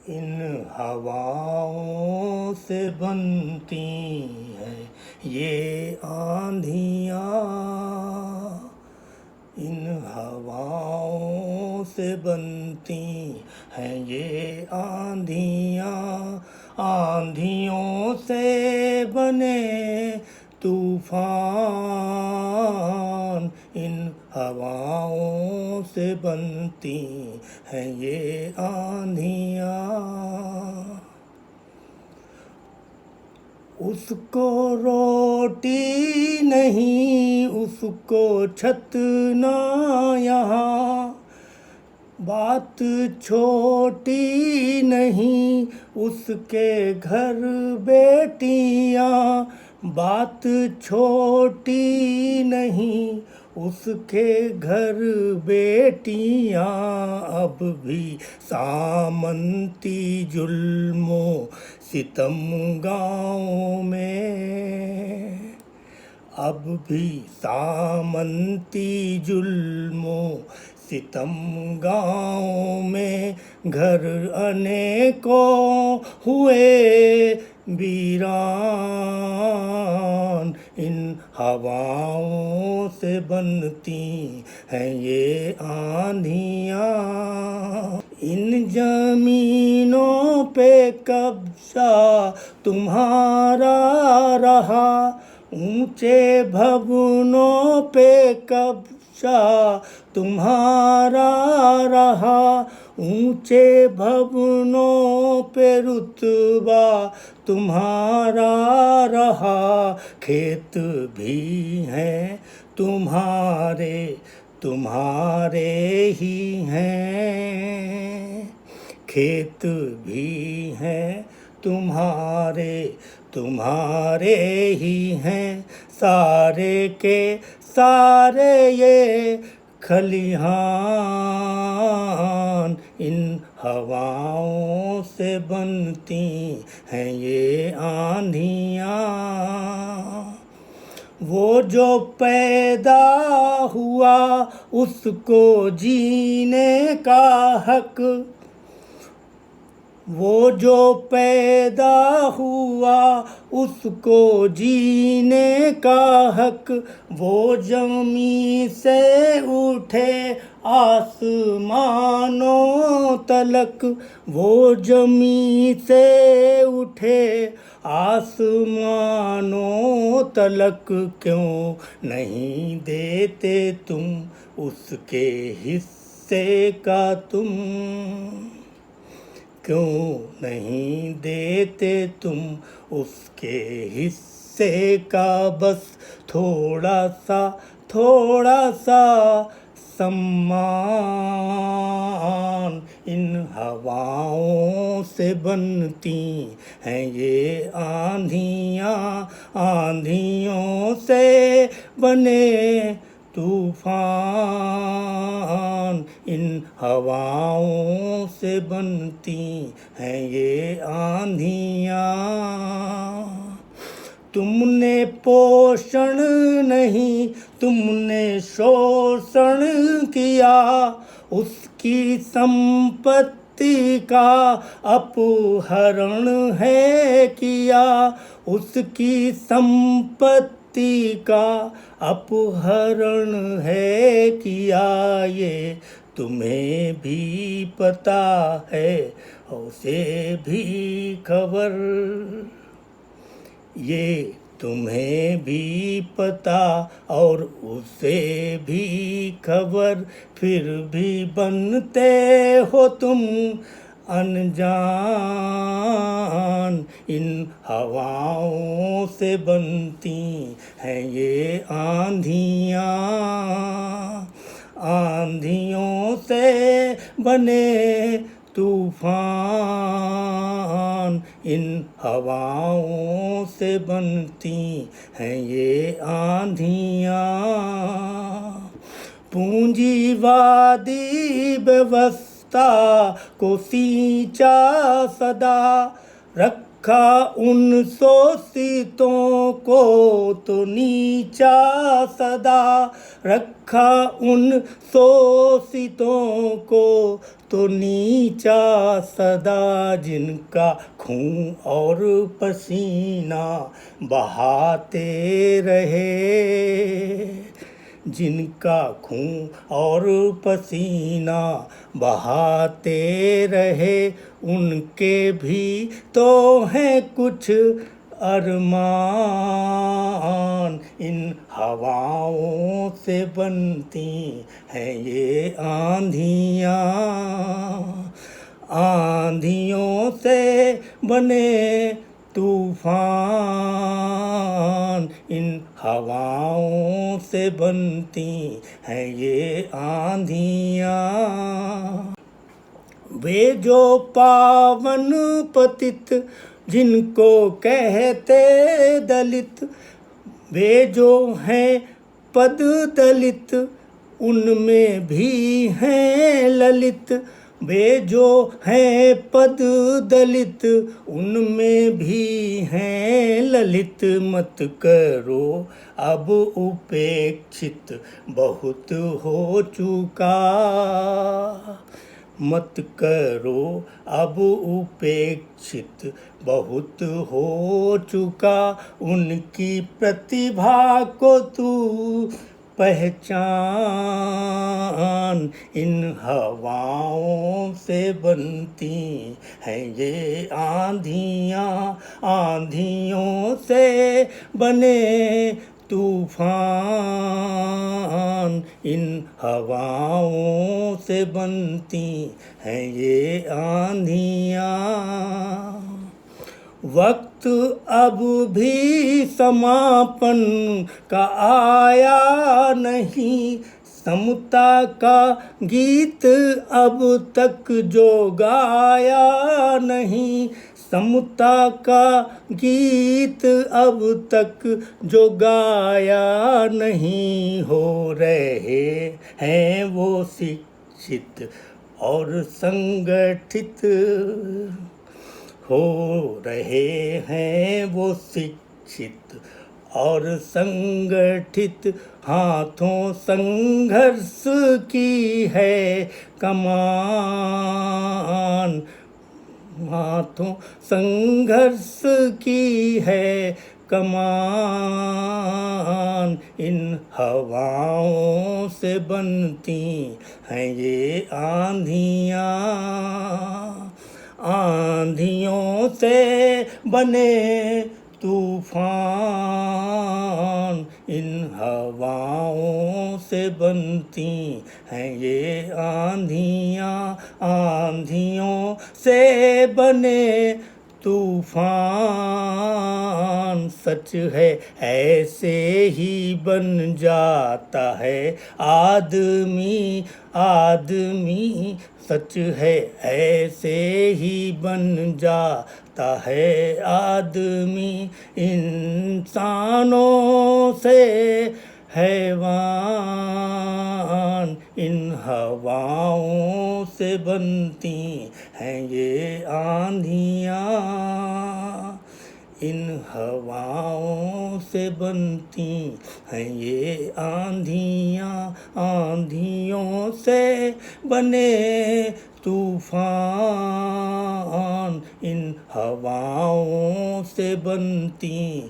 इन हवाओं से बनती हैं ये आंधियाँ, इन हवाओं से बनती हैं ये आंधियाँ, आंधियों से बने तूफान, इन हवाओं से बनती हैं ये आंधियाँ। उसको रोटी नहीं, उसको छत ना यहाँ, बात छोटी नहीं, उसके घर बेटियाँ, बात छोटी नहीं, उसके घर बेटियाँ। अब भी सामंती जुल्मों सितम गाँव में, अब भी सामंती जुल्मों सितम गाँव में, घर अनेकों हुए वीरान, इन हवाओं से बनती हैं ये आंधियाँ। इन जमीनों पे कब्जा तुम्हारा रहा, ऊंचे भवनों पे कब्जा तुम्हारा रहा, ऊंचे भवनों पे रुतबा तुम्हारा रहा, खेत भी हैं तुम्हारे, तुम्हारे ही हैं, खेत भी हैं तुम्हारे, तुम्हारे ही हैं, सारे के सारे ये खलिहान, इन हवाओं से बनती हैं ये आंधियाँ। वो जो पैदा हुआ उसको जीने का हक, वो जो पैदा हुआ उसको जीने का हक, वो जमी से उठे आसमानों तलक, वो जमी से उठे आसमानों तलक, क्यों नहीं देते तुम उसके हिस्से का तुम, क्यों नहीं देते तुम उसके हिस्से का बस थोड़ा सा सम्मान, इन हवाओं से बनती हैं ये आंधियाँ, आंधियों से बने तूफान, इन हवाओं से बनती हैं ये आंधियाँ। तुमने पोषण नहीं, तुमने शोषण किया, उसकी संपत्ति का अपहरण है किया, उसकी संपत्ति का अपहरण है किया, ये तुम्हें भी पता है उसे भी खबर, ये तुम्हें भी पता और उसे भी खबर, फिर भी बनते हो तुम अनजान, इन हवाओं से बनती हैं ये आंधियाँ, आंधियों से बने तूफान, इन हवाओं से बनती हैं ये आंधियाँ। पूंजीवादी व्यवस्था को सींचा सदा, रख रखा उन शोषितों को तो नीचा सदा, रखा उन शोषितों को तो नीचा सदा, जिनका खून और पसीना बहाते रहे, जिनका खून और पसीना बहाते रहे, उनके भी तो हैं कुछ अरमान, इन हवाओं से बनती हैं ये आंधियाँ, आंधियों से बने तूफान, इन हवाओं से बनती हैं ये आंधियाँ। वे जो पावन पतित जिनको कहते दलित, वे जो हैं पद दलित उनमें भी हैं ललित, वे जो हैं पद दलित उनमें भी हैं ललित, मत करो अब उपेक्षित बहुत हो चुका, मत करो अब उपेक्षित बहुत हो चुका, उनकी प्रतिभा को तू पहचान, इन हवाओं से बनती हैं ये आंधियाँ, आंधियों से बने तूफान, इन हवाओं से बनती हैं ये आंधियाँ। वक्त अब भी समापन का आया नहीं, समता का गीत अब तक जो गाया नहीं, समता का गीत अब तक जो गाया नहीं, हो रहे हैं वो शिक्षित और संगठित, हो रहे हैं वो शिक्षित और संगठित, हाथों संघर्ष की है कमान, हाथों संघर्ष की है कमान, इन हवाओं से बनती हैं ये आंधियाँ, आंधियों से बने तूफान, इन हवाओं से बनती हैं ये आंधियाँ, आंधियों से बने तूफान, सच है ऐसे ही बन जाता है आदमी, आदमी, सच है ऐसे ही बन जाता है आदमी, इंसानों से हैवान, इन हवाओं से बनती हैं ये आंधियाँ, इन हवाओं से बनती हैं ये आंधियाँ, आंधियों से बने तूफान, इन हवाओं से बनती